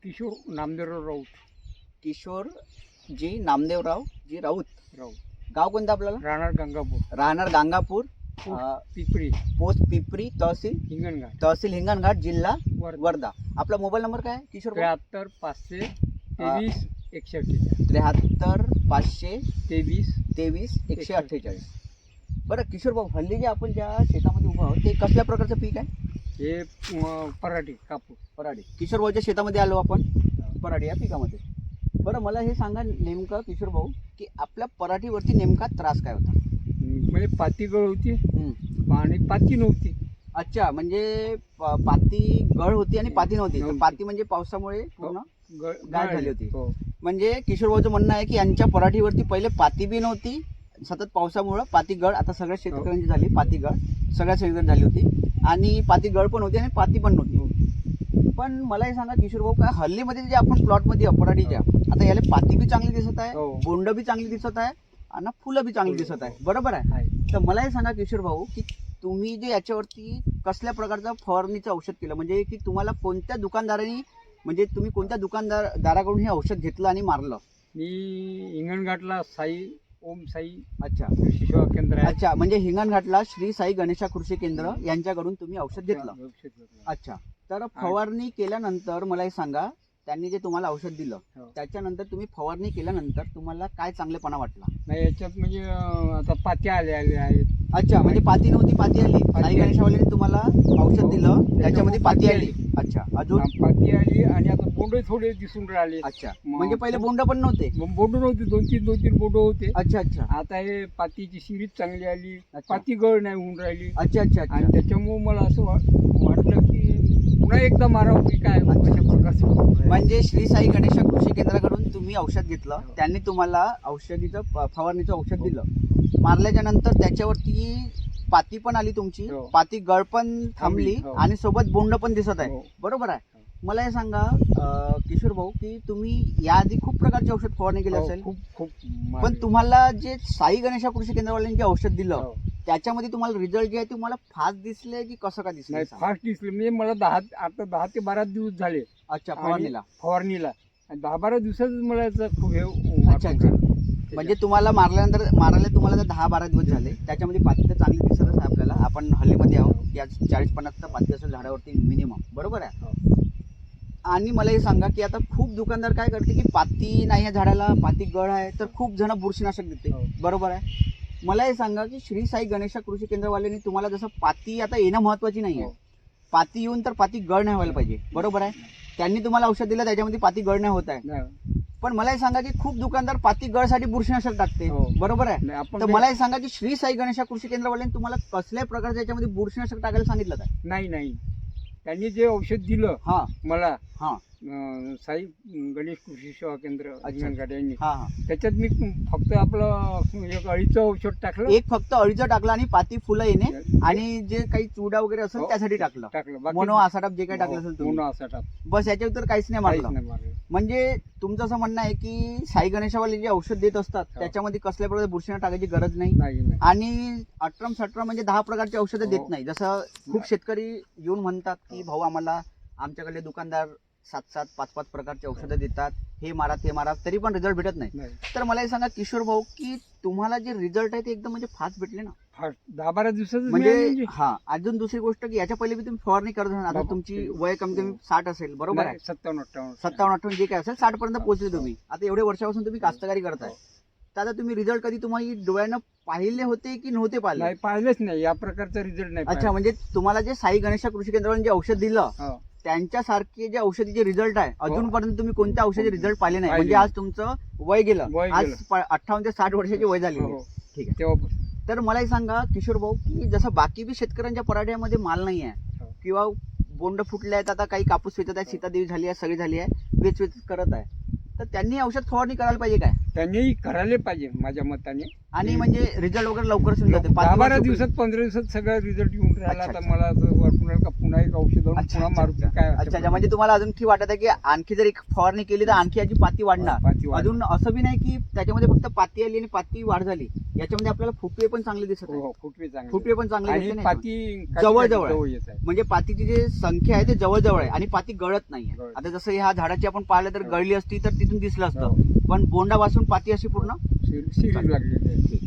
किशोर नामदेवराव राऊत. किशोर जी नामदेवराव जी राऊत. राऊत, गाव कोणतं आपल्याला? राहणार गंगापूर, राहणार गांगापूर, पिपरी, पोस्ट पिपरी, तहसील हिंगणघाट, हिंगणघाट, जिल्हा वर्धा. वर्धा. आपला मोबाईल नंबर काय किशोर भाऊ? 73 523 148. 73 523 23 148. बरं किशोर भाऊ, हल्ली जे आपण ज्या शेतामध्ये उभं आहोत ते कसल्या प्रकारचं पीक आहे? हे पराठी कापूस. पराठी. किशोर भाऊच्या शेतामध्ये आलो आपण, पराठी या पिकामध्ये. बरं मला हे सांगा नेमकं किशोर भाऊ की आपल्या पराठीवरती नेमका त्रास काय होता? म्हणजे पाती गळ होती आणि पाती नव्हती. अच्छा, म्हणजे पाती गळ होती आणि पाती नव्हती. तर पाती म्हणजे पावसामुळे पूर्ण गाळ झाली होती. हो. म्हणजे किशोर भाऊचं म्हणणं आहे की यांच्या पराठीवरती पहिले पाती बी नव्हती, सतत पावसामुळे पाती गळ, आता सगळ्या शेतकऱ्यांची झाली पाती गळ, सगळ्या शेतकऱ्यांची झाली होती. आणि पाती गळ पण होती आणि पाती पण नव्हती. पण मला हे सांगा किशोर भाऊ, काय हल्लीमध्ये जे आपण प्लॉटमध्ये पराठीच्या, आता याला पाती बी चांगली दिसत आहे, बोंड बी चांगली दिसत आहे आणि फुलं बी चांगली दिसत आहे, बरोबर आहे? तर मला हे सांगा किशोर भाऊ की तुम्ही जे याच्यावरती कसल्या प्रकारचं फवारणीचं औषध केलं, म्हणजे की तुम्हाला कोणत्या दुकानदारांनी, म्हणजे तुम्ही कोणत्या दुकानदाराकडून हे औषध घेतलं आणि मारलं? मी हिंगणघाटला साई ओम साई अच्छा कृषी सेवा केंद्र आहे. अच्छा, म्हणजे हिंगणघाटला श्री साई गणेशा कृषी केंद्र यांच्याकडून तुम्ही औषध घेतलं. अच्छा, तर फवारणी केल्यानंतर मला हे सांगा, त्यांनी जे तुम्हाला औषध दिलं त्याच्यानंतर तुम्ही फवारणी केल्यानंतर तुम्हाला काय चांगलेपणा वाटला? नाही याच्यात म्हणजे आता पात्या आल्या आहेत. अच्छा, म्हणजे पाती नव्हती, पाती आली. साई गणेशावाल्याने तुम्हाला औषध दिलं त्याच्यामध्ये पाती आली. अच्छा, अजून पाती आली आणि आता बोंड थोडे दिसून राहिले. अच्छा, म्हणजे पहिले बोंड पण नव्हते? बोंड नव्हते, दोन तीन बोंड होते. अच्छा अच्छा. आता हे पातीची सिरीज चांगली आली, पाती गळ नाही होऊन राहिली. अच्छा अच्छा. आणि त्याच्यामुळे मला असं वाटलं की पुन्हा एकदा मारावं की काय अशा प्रकारचं. म्हणजे श्री साई गणेशा कृषी केंद्राकडून तुम्ही औषध घेतलं, त्यांनी तुम्हाला फवारणीचं औषध दिलं. मारल्याच्या नंतर त्याच्यावरती पाती पण आली तुमची, पाती गळ पण थांबली आणि सोबत बोंड पण दिसत आहे, बरोबर आहे? मला हे सांगा किशोर भाऊ की तुम्ही याआधी खूप प्रकारचे औषध फवारणी केली असेल, पण तुम्हाला जे साई गणेशा कृषी केंद्रवाल्यांनी जे औषध दिलं त्याच्यामध्ये तुम्हाला रिझल्ट जे आहे तुम्हाला फास्ट दिसले की कसं काय दिसलं? फास्ट दिसले, म्हणजे मला 10 ते 12 दिवस झाले. अच्छा, फवारणीला 10-12 दिवसातच मला याचा खूप हे. अच्छा अच्छा. म्हणजे तुम्हाला मारायला तुम्हाला 10-12 दिवस झाले, त्याच्यामध्ये पाती तर चांगली दिसतच आहे आपल्याला. आपण हल्लीमध्ये आहोत की आज 40-50 तर पाती असेल झाडावरती मिनिमम, बरोबर आहे? आणि मला हे सांगा की आता खूप दुकानदार काय करते की पाती नाही आहे झाडाला, पाती गळ आहे, तर खूप जण बुरशीनाशक देते, बरोबर आहे? मला हे सांगा की श्री साई गणेशा कृषी केंद्रवाल्यांनी तुम्हाला जसं पाती आता येणं महत्वाची नाही आहे, पाती येऊन तर पाती गळ नाही व्हायला पाहिजे, बरोबर आहे? त्यांनी तुम्हाला औषध दिलं त्याच्यामध्ये पाती गळ नाही होत आहे. पण मला हे सांगा की खूप दुकानदार पाती गळसाठी बुरशीनाशक टाकते, बरोबर आहे? तर मला हे सांगा की श्री साई गणेशा कृषी केंद्रवाल्यांनी तुम्हाला कसल्याही प्रकारच्या याच्यामध्ये बुरशीनाशक टाकायला सांगितलं का? नाही, त्यांनी जे औषध दिलं मला साई गणेश कृषी सेवा केंद्र हिंगणघाट यांनी, त्याच्यात मी फक्त आपलं एक अळीचं औषध टाकलं. एक फक्त अळीचं टाकलं आणि पाती फुलं येणे आणि जे काही चुडा वगैरे असेल त्यासाठी टाकलं. मोनो आसाटाप जे काही टाकलं असेल मोनो आसाटाप, बस, याच्या तर काहीच नाही मारलं. म्हणजे तुमचं असं म्हणणं आहे की साई गणेशावाले जे औषध देत असतात त्याच्यामध्ये कसल्या प्रकारे बुरशीना टाकायची गरज नाही. आणि 18 म्हणजे 10 प्रकारचे औषधं देत नाही. जसं खूप शेतकरी येऊन म्हणतात की भाऊ आम्हाला आमच्याकडे दुकानदार 7-7, 5-5 प्रकारचे औषधं देतात, हे मारा ते मारा, तरी पण रिझल्ट भेटत नाही. तर मला हे सांगा किशोर भाऊ की तुम्हाला जे रिझल्ट आहे ते एकदम म्हणजे फास्ट भेटले ना? 10-12 दिवसात. म्हणजे अजून दुसरी गोष्ट की याच्या पहिले बी तुम्ही फवारणी करत होता. आता तुमची वय कमी कमी 60 असेल, बरोबर आहे? 57-58 जे काय असेल 60 पर्यंत पोहोचले तुम्ही. आता एवढ्या वर्षापासून तुम्ही कास्तकारी करताय, तर आता तुम्ही रिझल्ट कधी तुम्हाला डोळ्यानं पाहिले होते की नव्हते पाहिले? पाहिलेच नाही, या प्रकारचा रिझल्ट नाही. अच्छा, म्हणजे तुम्हाला जे साई गणेशा कृषी केंद्राने जे औषध दिलं त्यांच्यासारखे जे औषधीचे रिझल्ट आहे अजूनपर्यंत तुम्ही कोणत्या औषधी रिझल्ट पाहिले नाही. म्हणजे आज तुमचं वय गेलं, आज 58 ते 60 वर्षाची वय झाली. ठीक आहे. तर मला हे सांगा किशोर भाऊ की जसं बाकी बी शेतकऱ्यांच्या पराठ्यामध्ये माल नाही आहे किंवा बोंड फुटले आहेत, आता काही कापूस वेचत आहे, सीतादेवी झाली आहे, सगळी झाली आहे, वेच करत आहे, तर त्यांनी औषध फवारणी करायला पाहिजे काय? त्यांनी करायला पाहिजे माझ्या मताने. आणि म्हणजे रिझल्ट वगैरे लवकर येऊन जाते 10-12 दिवसात 15 दिवसात सगळा रिझल्ट येऊन राहिला. अच्छा, आता मला असं वाटून राहिलं का पुन्हा एक औषध आणून अच्छा, पुन्हा अच्छा, मारू अच्छा. काय अच्छा अच्छा म्हणजे तुम्हाला अजून की वाटत आहे की आणखी जर एक फवारणी केली तर आणखी याची पाती वाढणार. पाती वाढ. अजून असं बी नाही की त्याच्यामध्ये फक्त पाती आली आणि पाती वाढ झाली, याच्यामध्ये आपल्याला फुटवे पण चांगले दिसत आहे. हो, फुटवे चांगले. फुटवे पण चांगले आणि दिसते ना पाती जवळ-जवळ आहे. येत आहे. म्हणजे पातीची जी संख्या आहे ते जवळजवळ आहे आणि पाती गळत नाहीये. गळत. आता जसं ह्या झाडाची आपण पाहिलं तर हो. गळली असती तर तिथून दिसलं असतं, हो. पण बोंडापासून पाती अशी पूर्ण सिरीज लागलेली आहे.